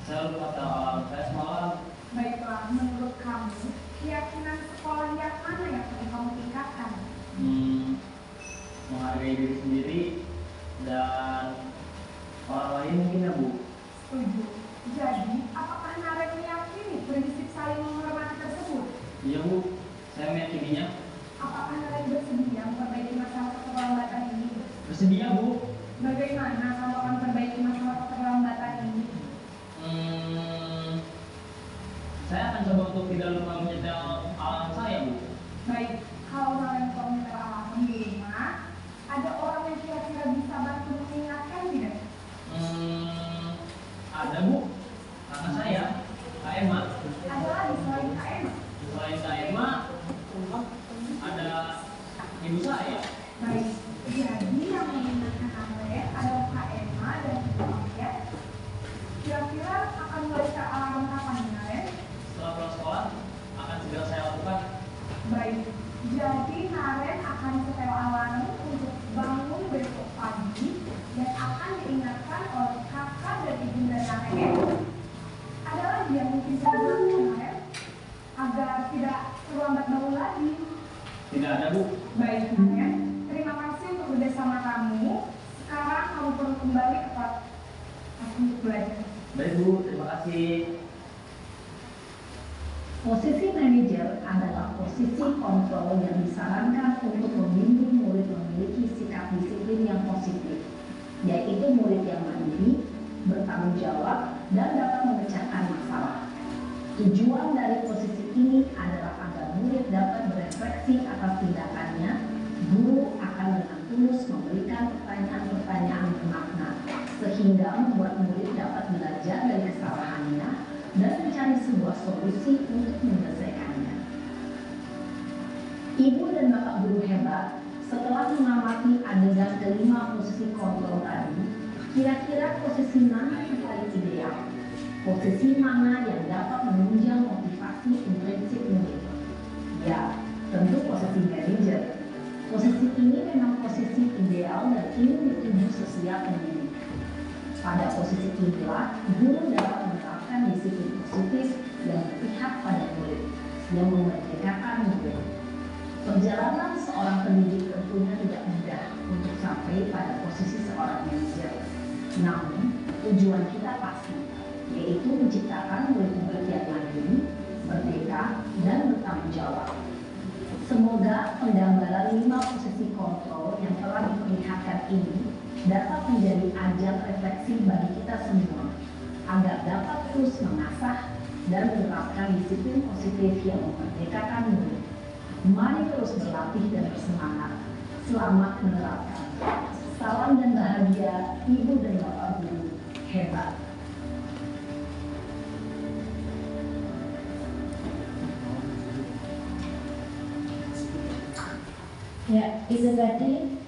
Saya lupa alarm saya semalam. Baiklah, menurut kamu, keyakinan sekolah yang mana yang perlu kamu tingkatkan? Menghargai diri sendiri dan orang lain mungkin, ya, Bu. Setuju. Jadi, apakah Naren meyakini prinsip saling menghormati tersebut? Iya, Bu. Saya meyakininya. Apakah Naren bersedia memperbaiki masalah keterlambatan ini? Bersedia, Bu. Bagaimana kamu akan perbaiki masalah keterlambatan ini? Saya akan coba untuk tidak lupa menyetel alarm saya, Bu. Baik, kalau Naren komputer alarm di rumah, ada orang yang kira-kira bisa bantu mengingatkan tidak? Ada, Bu. Kakak saya, Kak Emma. Ada lagi selain Kak Emma? Selain Kak Emma, ada ibu saya. Baik, jadi yang mengingatkan Naren adalah Kak Emma dan Ibu ya. Kira-kira akan mulai start alarm kapan, Naren? Setelah pulang sekolah, akan segera saya lakukan. Baik, jadi Naren akan setel alarm untuk bangun besok pagi dan akan diingatkan oleh kakak dan ibunda Naren. Ada lagi yang mungkin saya lakukan, Naren, agar tidak terlambat bangun lagi. Tidak ada, Bu. Baik, Naren, terima kasih untuk bersama kamu. Sekarang kamu perlu kembali ke kelas untuk belajar. Baik, Bu. Terima kasih. Posisi manajer adalah posisi kontrol yang disarankan untuk membimbing murid memiliki sikap disiplin yang positif, yaitu murid yang mandiri, bertanggung jawab, dan dapat memecahkan masalah. Tujuan dari posisi ini adalah agar murid dapat berefleksi atas tindakannya. Guru akan dengan tulus memberikan pertanyaan-pertanyaan bermakna, sehingga membuat murid dapat belajar dari kesalahannya dan mencari sebuah solusi untuk menyelesaikannya. Ibu dan bapak guru hebat, setelah mengamati adegan kelima posisi kontrol tadi, kira-kira posisi mana yang paling ideal? Posisi mana yang dapat menunjang motivasi intrinsik murid? Ya, tentu posisi manajer. Posisi ini memang posisi ideal dan ingin dituju setiap pendidik. Pada posisi inilah, guru dapat menerapkan disiplin positif yang berpihak pada murid, yang memerdekakan murid. Perjalanan seorang pendidik tentunya tidak mudah untuk sampai pada posisi seorang manajer. Namun, tujuan kita pasti, yaitu menciptakan murid-murid yang mandiri, merdeka, dan bertanggung jawab. Semoga penggambaran 5 posisi kontrol yang telah diperlihatkan ini dapat menjadi ajang refleksi bagi kita semua agar dapat terus mengasah dan menerapkan disiplin positif yang memerdekakan murid. Mari terus berlatih dan bersemangat. Selamat menerapkan. Salam dan bahagia Ibu dan Bapak Guru hebat. Ya, itu tadi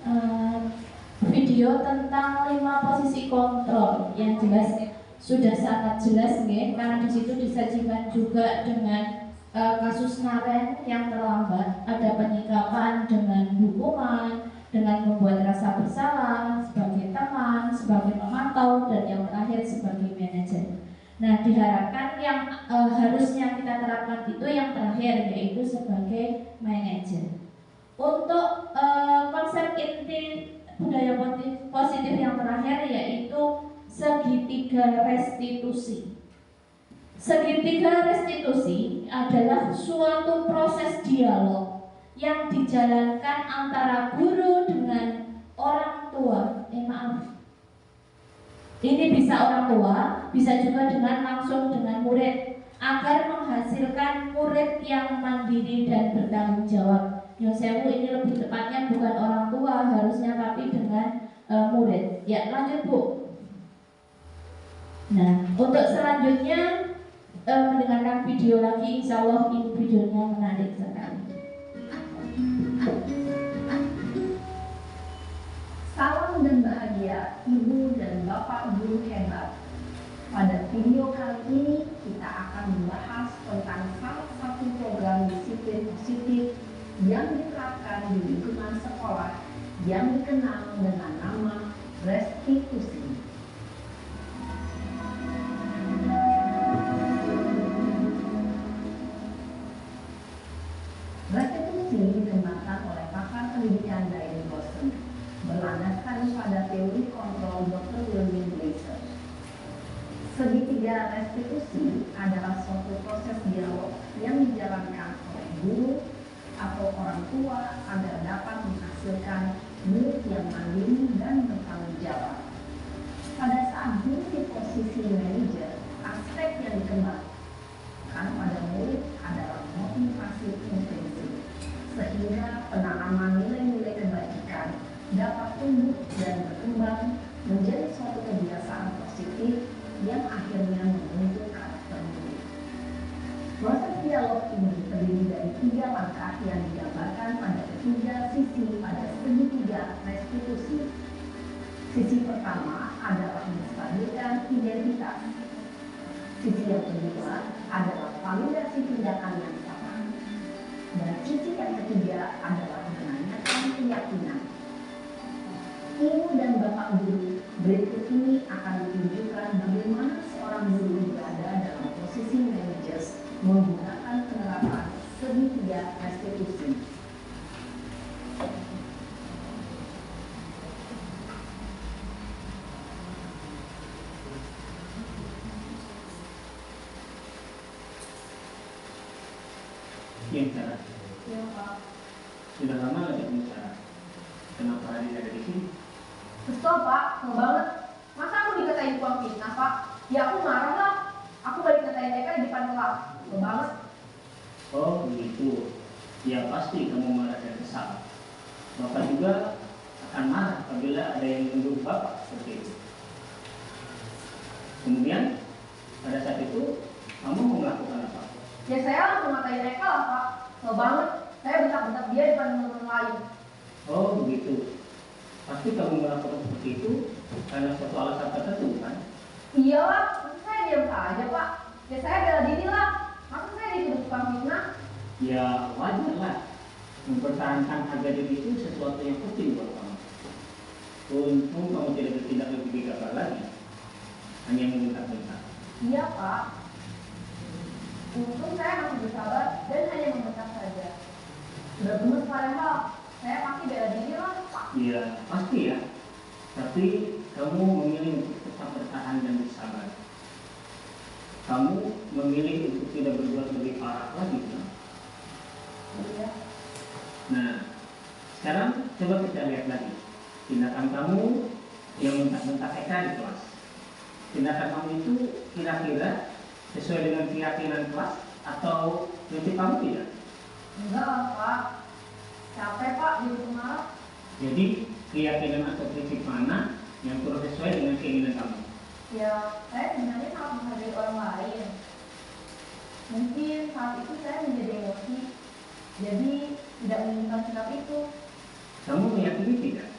video tentang 5 posisi kontrol yang jelas sudah sangat jelas nih, karena di situ disajikan juga dengan kasus kemarin yang terlambat, ada penyikapan dengan hukuman, dengan membuat rasa bersalah sebagai teman, sebagai pemantau, dan yang terakhir sebagai manajer. Nah, diharapkan yang harusnya kita terapkan itu yang terakhir, yaitu sebagai manajer. Untuk konsep inti budaya positif yang terakhir yaitu segitiga restitusi. Segitiga restitusi adalah suatu proses dialog yang dijalankan antara guru dengan orang tua. Ini bisa orang tua, bisa juga dengan langsung dengan murid, agar menghasilkan murid yang mandiri dan bertanggung jawab. Yosewu ini lebih tepatnya bukan orang tua harusnya, tapi dengan murid. Ya, lanjut Bu. Nah, untuk selanjutnya mendengarkan video lagi, insya Allah ini videonya menarik sekali. Salam dan bahagia Ibu dan Bapak Guru hebat. Pada video kali ini kita akan membahas tentang salah satu program disiplin positif yang diterapkan di lingkungan sekolah yang dikenal dengan nama restitusi. Restitusi dikembangkan oleh pakar pendidikan dari Boston, berlandaskan pada teori kontrol Dr. William Blaser. Segitiga restitusi adalah suatu proses dialog yang dijalankan oleh guru atau orang tua agar dapat menghasilkan murid yang mandiri dan bertanggung jawab. Pada saat guru di posisi manajer, aspek yang dikembangkan pada murid adalah motivasi intrinsik, sehingga penanaman nilai-nilai kebaikan dapat tumbuh dan berkembang menjadi suatu kebiasaan positif yang akhirnya membentuk karakter murid. Proses dialog ini terdiri dari 3 langkah yang digambarkan pada ketiga sisi pada segitiga restitusi. Sisi pertama adalah menstabilkan identitas. Sisi yang kedua adalah validasi tindakan yang salah. Dan sisi yang ketiga adalah menanyakan keyakinan. Ibu dan Bapak Guru, berikut ini akan ditunjukkan bagaimana seorang guru berada dalam posisi manajer menggunakan penerapan segitiga restitusi. Yang cara. Ya Pak. Sudah lama nggak bicara. Kenapa hari ada di sini? Kesel Pak, kesel banget. Masa aku dikatain tukang fitnah Pak? Ya aku marah lah. Aku balik ngatain mereka di depan kelas. Kesel banget. Oh begitu. Ya pasti kamu marah dan kesal. Bapak juga akan marah apabila ada yang menuduh Bapak seperti itu. Kemudian pada saat itu kamu mau melakukan apa? Ya saya langsung ngatain mereka lah Pak. Kesel banget. Saya bentak-bentak dia di depan teman-teman lain. Oh begitu. Pasti kamu melakukan seperti itu karena suatu alasan tertentu kan? Iyalah, masa saya diam saja Pak. Ya saya bela diri lah. Masa saya dituduh tukang fitnah? Ya wajar lah. Mempertahankan harga diri itu sesuatu yang penting buat kamu. Untung kamu tidak bertindak lebih gegabah lagi. Hanya membentak-bentak. Iya Pak. Untung saya masih bersabar dan hanya membentak saja. Sudah gemes padahal. Saya pasti bela diri lah Pak. Iya pasti ya. Tapi kamu memilih untuk tetap bertahan dan bersabar. Kamu memilih untuk tidak berbuat lebih parah lagi kan? Iya. Nah, sekarang coba kita lihat lagi tindakan kamu yang bentak-bentak Eka di kelas. Tindakan kamu itu kira-kira sesuai dengan keyakinan kelas atau prinsip kamu tidak? Enggak lah Pak, capek Pak di rumah. Jadi keyakinan atau prinsip mana yang kurang sesuai dengan keinginan kamu? Ya, saya sebenarnya sangat menghargai orang lain. Mungkin saat itu saya menjadi emosi, jadi tidak menginginkan sikap itu. Kamu meyakini tidak?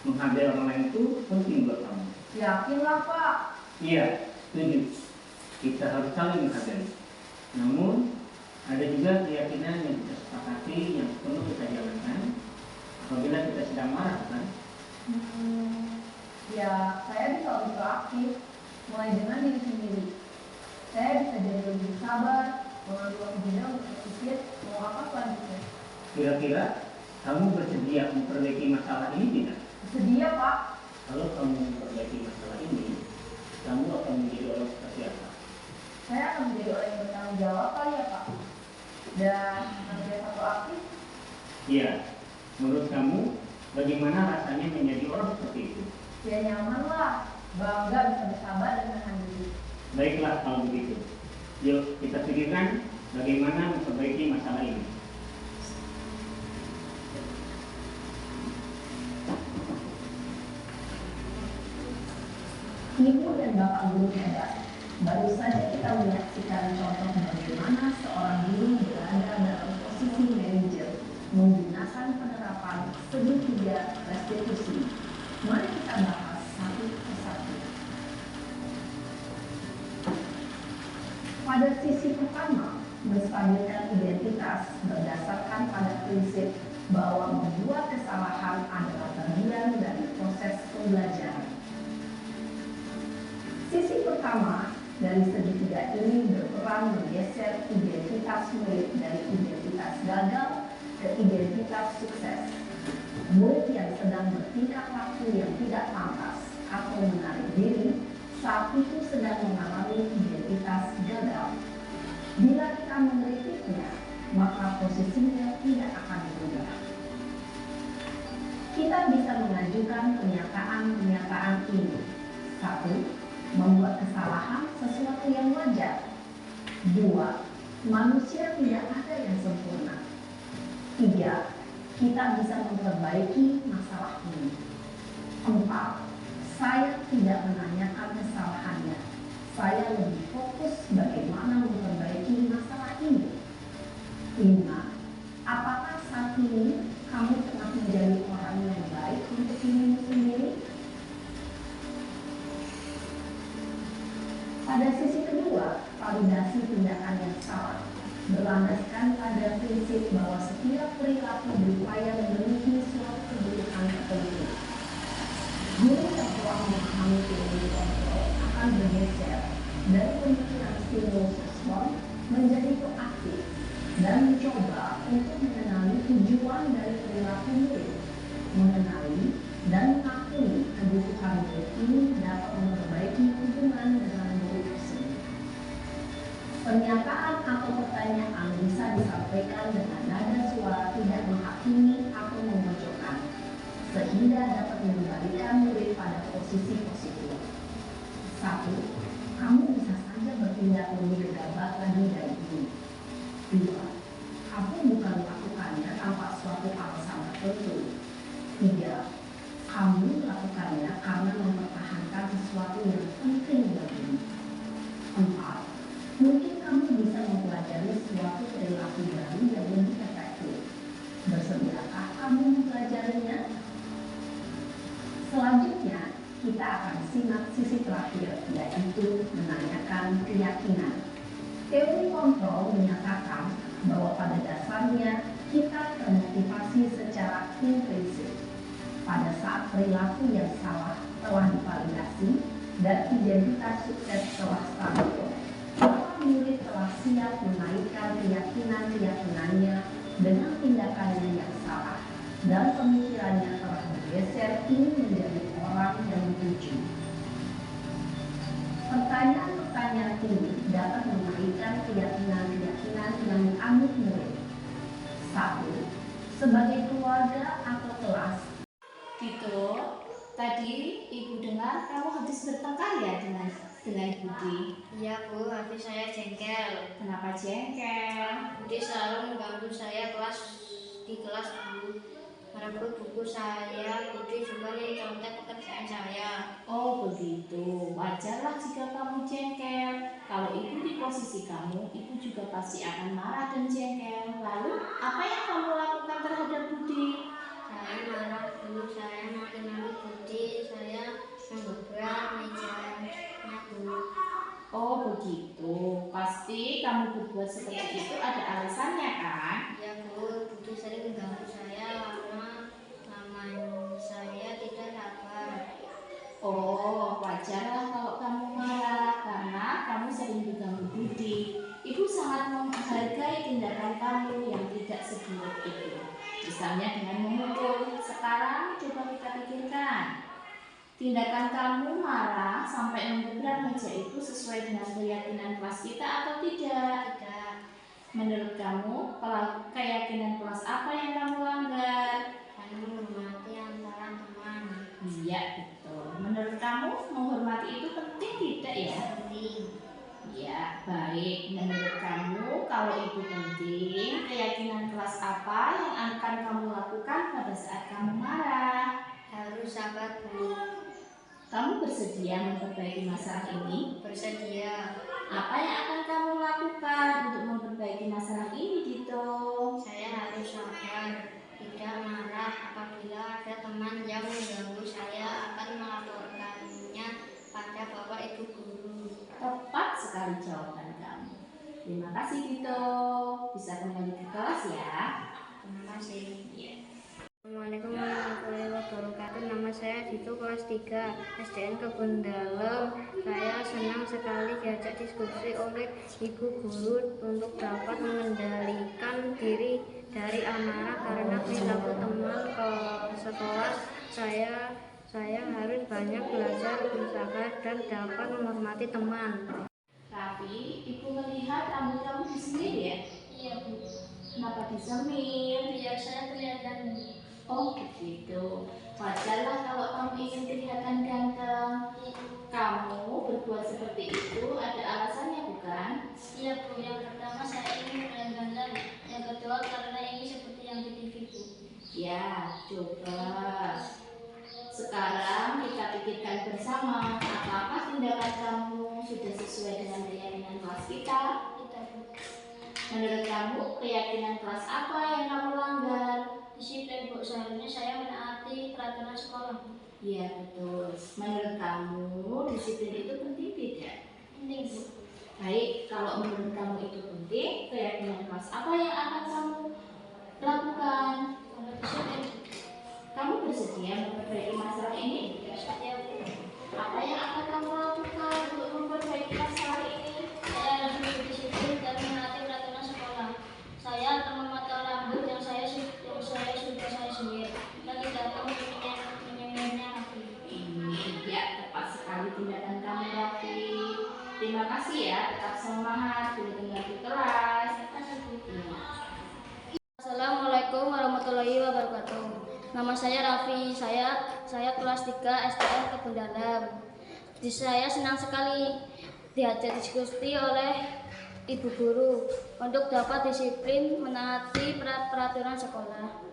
Menghargai orang lain itu penting buat kamu. Yakinlah Pak. Iya, setuju. Kita harus saling menghargai. Namun, ada juga keyakinan yang kita sepakati yang perlu kita jalankan apabila kita sedang marah, kan? Ya, saya bisa lebih proaktif, mulai dengan diri sendiri. Saya bisa jadi lebih sabar, mengambil waktu jeda untuk berpikir mau apa selanjutnya. Kira-kira kamu bersedia memperbaiki masalah ini tidak? Sedia Pak. Kalau kamu memperbaiki masalah ini, kamu akan menjadi orang seperti apa? Saya akan menjadi orang yang bertanggung jawab kali ya Pak. Dan menjadi proaktif. Iya, menurut kamu bagaimana rasanya menjadi orang seperti itu? Ya nyaman lah, bangga bisa bersabar dan menahan diri. Baiklah kalau begitu. Yuk kita pikirkan bagaimana memperbaiki masalah ini. Ibu dan Bapak guru hebat. Baru saja kita menyaksikan contoh bagaimana seorang guru berada dalam posisi manajer menggunakan penerapan segitiga restitusi. Mari kita bahas satu persatu. Pada sisi pertama, menstabilkan identitas berdasarkan pada prinsip bahwa membuat kesalahan adalah bagian dari proses pembelajaran. Sisi pertama dari segitiga ini berperan menggeser identitas murid dari identitas gagal ke identitas sukses. Murid yang sedang bertingkah laku yang tidak pantas atau menarik diri saat itu sedang mengalami identitas gagal. Bila kita mengkritiknya, maka posisinya tidak akan berubah. Kita bisa mengajukan pernyataan-pernyataan ini. 1. Membuat kesalahan sesuatu yang wajar. 2. Manusia tidak ada yang sempurna. 3. Kita bisa memperbaiki masalah ini. 4. Saya tidak menanyakan kesalahannya. Saya lebih fokus bagaimana memperbaiki masalah ini. 5. Apakah saat ini kamu telah menjadi orang yang baik untuk dirimu sendiri? Pada sisi kedua, validasi tindakan yang salah berlandaskan pada prinsip bahwa setiap perilaku berupaya memenuhi suatu kebutuhan tertentu. Guru yang telah memahami teori kontrol akan bergeser dari pemikiran stimulus respon menjadi proaktif dan mencoba untuk mengenali tujuan dari perilaku murid, mengenali dan mengakui kebutuhan murid ini dapat memperbaiki hubungan dengan murid tersebut. Pernyataan atau pertanyaan bisa disampaikan dengan nada suara tidak menghakimi atau memojokkan, sehingga dapat mengembalikan murid pada posisi positif. 1. Kamu bisa saja bertindak lebih gegabah lagi dari ini. 2. Kamu bukan melakukannya tanpa suatu alasan tertentu. 3. Kamu melakukannya karena mempertahankan sesuatu yang penting bagimu. 4. Mungkin kamu bisa mempelajari suatu perilaku baru yang lebih efektif. Bersediakah kamu mempelajarinya? Selanjutnya, kita akan simak sisi terakhir, yaitu menanyakan keyakinan. Teori kontrol menyatakan bahwa pada dasarnya kita termotivasi secara intrinsik. Pada saat perilaku yang salah telah divalidasi dan identitas sukses telah stabil, maka murid telah siap menaikkan keyakinan-keyakinannya dengan tindakannya yang salah dan pemikirannya telah bergeser ini menjadi orang yang dituju. Pertanyaan-pertanyaan ini dapat menaikkan keyakinan-keyakinan yang dianut murid. 1. sebagai keluarga atau kelas. Gitu. Tadi ibu dengar kamu habis bertengkar ya dengan Budi. Iya Bu, habis saya jengkel. Kenapa jengkel? Budi selalu mengganggu saya di kelas Bu. Merebut buku saya, Budi juga mencontek pekerjaan saya. Oh begitu, wajarlah jika kamu jengkel. Kalau ibu di posisi kamu, ibu juga pasti akan marah dan jengkel. Lalu, apa yang kamu lakukan terhadap Budi? Saya marah Bu, saya maki-maki Budi, saya menggebrak mejanya Bu. Oh begitu, pasti kamu berbuat seperti itu ada alasannya kan? Ya Bu, Budi sering mengganggu saya karena saya tidak sabar. Oh, wajarlah kalau kamu marah karena kamu sering diganggu Budi. Ibu sangat menghargai tindakan kamu yang tidak seburuk itu. Misalnya dengan memukul. Sekarang coba kita pikirkan. Tindakan kamu marah sampai menggebrak meja itu sesuai dengan keyakinan kelas kita atau tidak? Tidak. Menurut kamu, keyakinan kelas apa yang kamu langgar? Saya menghormati antara teman. Iya, betul. Menurut kamu, menghormati itu penting tidak ya? Penting. Iya, baik. Menurut kamu, kalau itu penting, keyakinan kelas apa yang akan kamu lakukan pada saat kamu marah? Harus sabar Bu. Kamu bersedia memperbaiki masalah ini? Bersedia. Apa yang akan kamu lakukan untuk memperbaiki masalah ini, Dito? Saya harus sabar, tidak marah. Apabila ada teman yang mengganggu saya akan melaporkannya pada Bapak Ibu Guru. Tepat sekali jawaban kamu. Terima kasih, Dito. Bisa kembali ke kelas ya. Terima kasih. Iya. Assalamualaikum warahmatullahi wabarakatuh. Nama saya Dito, kelas 3 SDN Kebun Dalem. Saya senang sekali diajak diskusi oleh Ibu Guru untuk dapat mengendalikan diri dari amarah karena perilaku teman ke sekolah. Saya harus banyak belajar, bersabar, dan dapat menghormati teman. Raffi, Ibu melihat rambut kamu disemir ya? Iya Bu, Kenapa disemir? biar saya kelihatan. Oh begitu. Wajarlah kalau kamu ingin kelihatan ganteng. Kamu berbuat seperti itu ada alasannya bukan? Iya Bu, yang pertama saya ingin kelihatan ganteng, yang kedua karena ini seperti yang di TV Bu. Ya, coba. Sekarang kita pikirkan bersama, apakah tindakan kamu sudah sesuai dengan keyakinan kelas kita? Kita Bu, Menurut kamu, keyakinan kelas apa yang kamu langgar? disiplin Bu, seharusnya saya menaati peraturan sekolah Bu. Iya betul. Menurut kamu, disiplin itu penting tidak? Penting Bu. Baik, kalau menurut kamu itu penting, keyakinan kelas apa yang akan kamu lakukan? Kalau disiplin Bu. Kamu bersedia memperbaiki masalah ini? Saya Bu, Apa yang akan kamu lakukan untuk memperbaiki masalah ini? saya harus berdisiplin dan menaati peraturan sekolah. Saya akan memotong rambut yang sudah saya semir dan tidak akan menyemirnya lagi. Iya, tepat sekali tindakan kamu, Raffi. Terima kasih ya, tetap semangat, benar-benar di kelas. Assalamualaikum warahmatullahi wabarakatuh. Nama saya Raffi, saya kelas 3 SDN Kebun Dalem. Saya senang sekali diajak diskusi oleh Ibu Guru untuk dapat disiplin menaati peraturan sekolah.